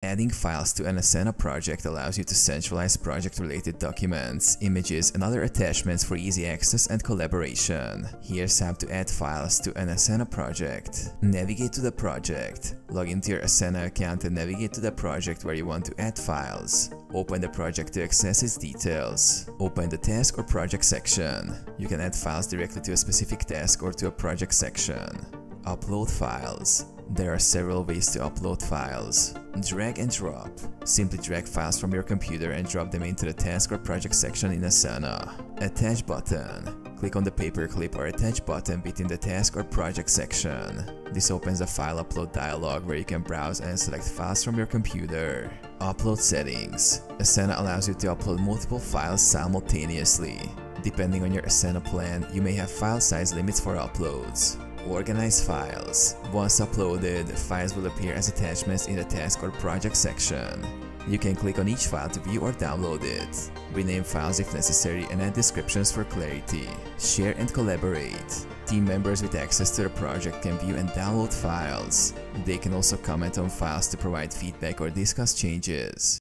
Adding files to an Asana project allows you to centralize project-related documents, images, and other attachments for easy access and collaboration. Here's how to add files to an Asana project. Navigate to the project. Log into your Asana account and navigate to the project where you want to add files. Open the project to access its details. Open the task or project section. You can add files directly to a specific task or to a project section. Upload files. There are several ways to upload files. Drag and drop. Simply drag files from your computer and drop them into the task or project section in Asana. Attach button. Click on the paperclip or attach button within the task or project section. This opens a file upload dialog where you can browse and select files from your computer. Upload settings. Asana allows you to upload multiple files simultaneously. Depending on your Asana plan, you may have file size limits for uploads. Organize files. Once uploaded, files will appear as attachments in the task or project section. You can click on each file to view or download it. Rename files if necessary and add descriptions for clarity. Share and collaborate. Team members with access to the project can view and download files. They can also comment on files to provide feedback or discuss changes.